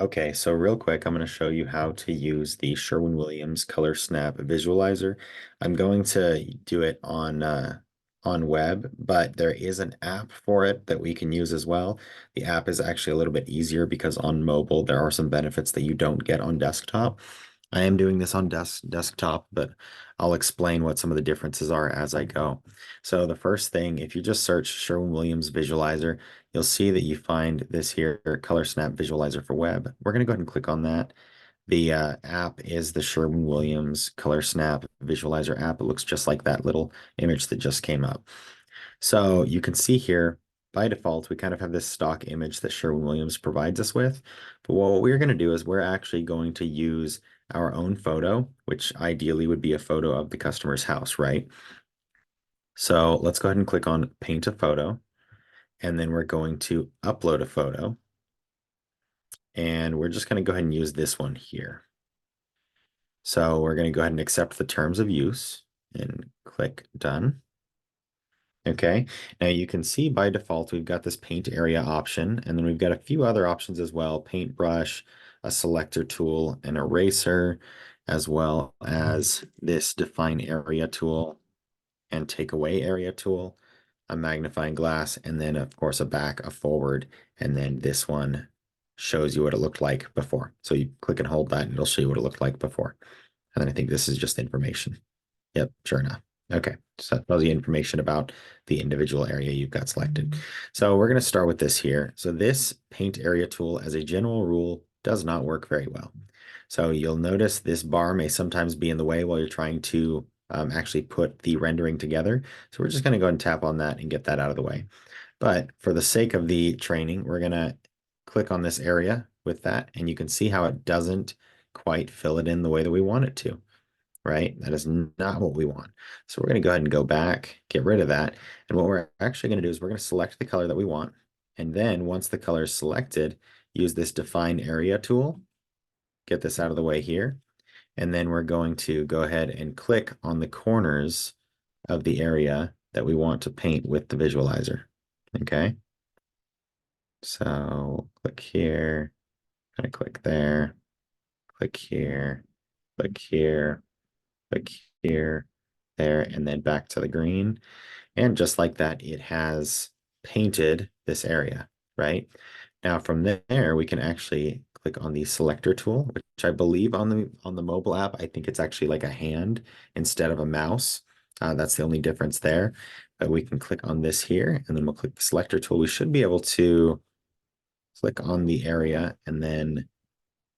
Okay, so real quick, I'm going to show you how to use the Sherwin-Williams Colorsnap Visualizer. I'm going to do it on web, but there is an app for it that we can use as well. The app is actually a little bit easier because on mobile there are some benefits that you don't get on desktop. I am doing this on desktop, but I'll explain what some of the differences are as I go. So the first thing, if you just search Sherwin-Williams Visualizer, you'll see that you find this here Colorsnap Visualizer for web. We're going to go ahead and click on that. The app is the Sherwin-Williams Colorsnap Visualizer app. It looks just like that little image that just came up. So you can see here, by default, we kind of have this stock image that Sherwin-Williams provides us with. But what we're going to do is we're actually going to use our own photo, which ideally would be a photo of the customer's house, right? So let's go ahead and click on Paint a Photo, and then we're going to upload a photo. And we're just going to go ahead and use this one here. So we're going to go ahead and accept the terms of use and click Done. Okay, now you can see by default we've got this paint area option, and then we've got a few other options as well: paintbrush, a selector tool, an eraser, as well as this define area tool and take away area tool, a magnifying glass, and then of course a back, a forward, and then this one shows you what it looked like before. So you click and hold that and it'll show you what it looked like before. And then I think this is just information. Yep, sure enough. Okay, so that tells you information about the individual area you've got selected. So we're going to start with this here. So this paint area tool, as a general rule, does not work very well. So you'll notice this bar may sometimes be in the way while you're trying to actually put the rendering together. So we're just going to go ahead and tap on that and get that out of the way. But for the sake of the training, we're going to click on this area with that, and you can see how it doesn't quite fill it in the way that we want it to, right? That is not what we want. So we're going to go ahead and go back, get rid of that. And what we're actually going to do is we're going to select the color that we want. And then once the color is selected, use this define area tool, get this out of the way here. And then we're going to go ahead and click on the corners of the area that we want to paint with the visualizer. Okay. So click here, and click there, click here, click here, click here, there, and then back to the green. And just like that, it has painted this area, right? Now from there, we can actually click on the selector tool, which I believe on the mobile app, I think it's actually like a hand instead of a mouse. That's the only difference there. But we can click on this here, and then we'll click the selector tool. We should be able to click on the area and then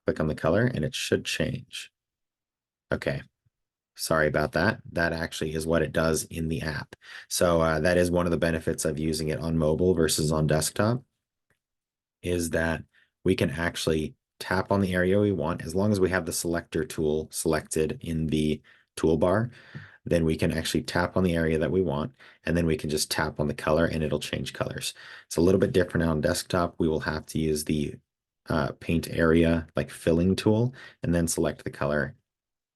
click on the color, and it should change. Okay, sorry about that. That actually is what it does in the app. So that is one of the benefits of using it on mobile versus on desktop, is that we can actually tap on the area we want. As long as we have the selector tool selected in the toolbar, then we can actually tap on the area that we want, and then we can just tap on the color and it'll change colors. It's a little bit different on desktop. We will have to use the paint area like filling tool and then select the color,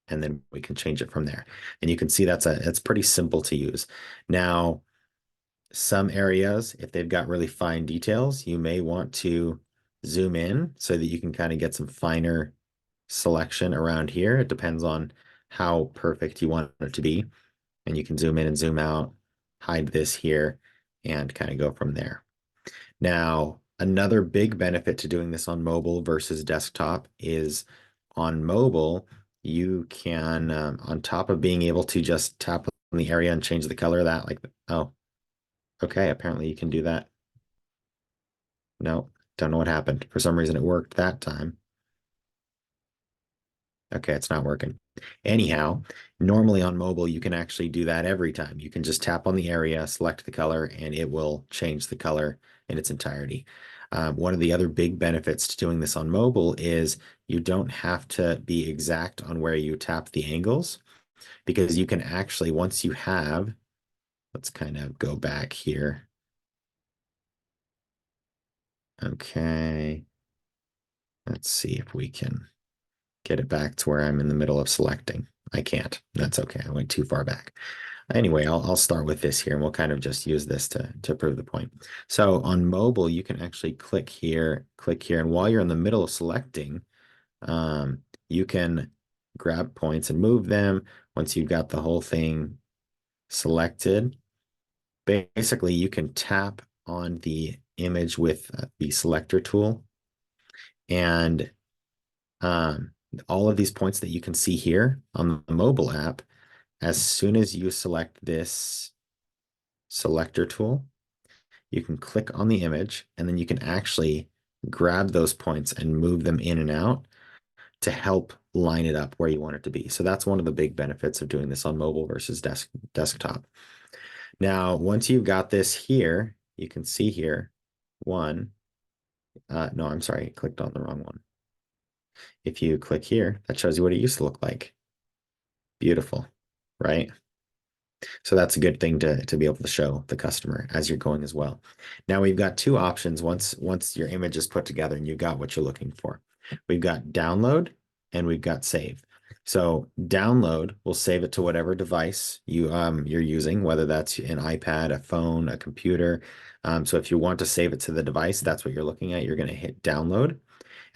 and then we can change it from there. And you can see it's pretty simple to use. Now, some areas, if they've got really fine details, you may want to zoom in so that you can kind of get some finer selection around here. It depends on how perfect you want it to be. And you can zoom in and zoom out, hide this here, and kind of go from there. Now, another big benefit to doing this on mobile versus desktop is on mobile, you can, on top of being able to just tap on the area and change the color of that, like, oh, okay, apparently you can do that. No, don't know what happened. For some reason it worked that time. Okay, it's not working. Anyhow, normally on mobile, you can actually do that every time. You can just tap on the area, select the color, and it will change the color in its entirety. One of the other big benefits to doing this on mobile is you don't have to be exact on where you tap the angles, because you can actually, once you have, let's kind of go back here. Okay, let's see if we can get it back to where I'm in the middle of selecting. I can't. That's okay. I went too far back. Anyway, I'll start with this here and we'll kind of just use this to prove the point. So on mobile, you can actually click here, and while you're in the middle of selecting, you can grab points and move them. Once you've got the whole thing selected, basically you can tap on the image with the selector tool, and all of these points that you can see here on the mobile app, as soon as you select this selector tool, you can click on the image and then you can actually grab those points and move them in and out to help line it up where you want it to be. So that's one of the big benefits of doing this on mobile versus desktop. Now, once you've got this here, you can see here, no, I'm sorry, I clicked on the wrong one. If you click here, that shows you what it used to look like. Beautiful, right? So that's a good thing to be able to show the customer as you're going as well. Now we've got two options once your image is put together and you got what you're looking for. We've got download and we've got save. So download, will save it to whatever device you're using, whether that's an iPad, a phone, a computer. So if you want to save it to the device, that's what you're looking at. You're going to hit download.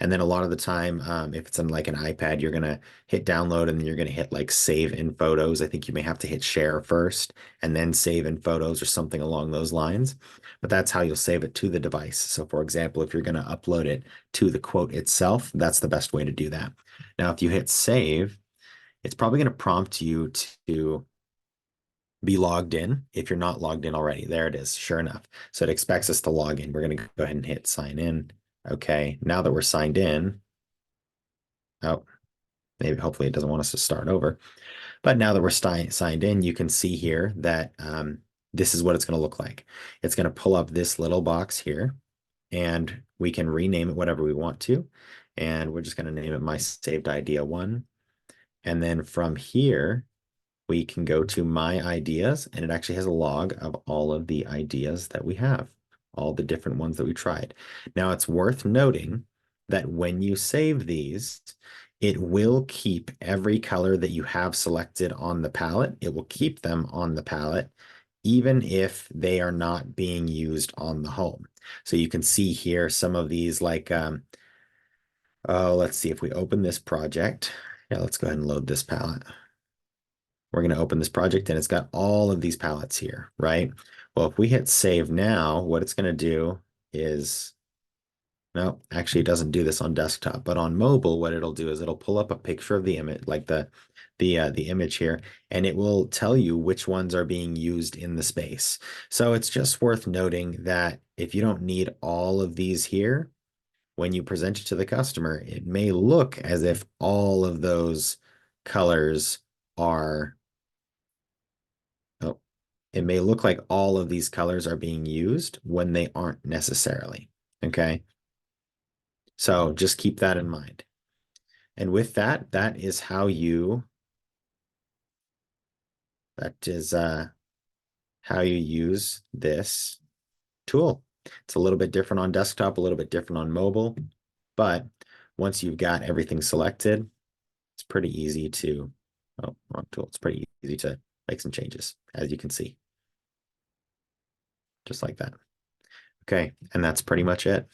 And then a lot of the time, if it's on like an iPad, you're going to hit download and then you're going to hit like save in photos. I think you may have to hit share first and then save in photos or something along those lines. But that's how you'll save it to the device. So for example, if you're going to upload it to the quote itself, that's the best way to do that. Now, if you hit save, it's probably going to prompt you to be logged in if you're not logged in already. There it is, sure enough. So it expects us to log in. We're going to go ahead and hit sign in. Okay, now that we're signed in, oh, maybe hopefully it doesn't want us to start over. But now that we're signed in, you can see here that this is what it's going to look like. It's going to pull up this little box here, and we can rename it whatever we want to. And we're just going to name it My Saved Idea 1. And then from here, we can go to My Ideas, and it actually has a log of all of the ideas that we have, all the different ones that we tried. Now, it's worth noting that when you save these, it will keep every color that you have selected on the palette. It will keep them on the palette, even if they are not being used on the home. So you can see here some of these like, oh, let's see if we open this project. Yeah, let's go ahead and load this palette. We're going to open this project and it's got all of these palettes here, right? Well, if we hit save now, what it's going to do is, no, actually it doesn't do this on desktop, but on mobile, what it'll do is it'll pull up a picture of the image, like the image here, and it will tell you which ones are being used in the space. So it's just worth noting that if you don't need all of these here, when you present it to the customer, it may look as if all of those colors are, oh, it may look like all of these colors are being used when they aren't necessarily, okay? So just keep that in mind. And with that, that is how you use this tool. It's a little bit different on desktop, a little bit different on mobile, but once you've got everything selected, it's pretty easy to, oh, wrong tool. It's pretty easy to make some changes, as you can see, just like that. Okay, and that's pretty much it.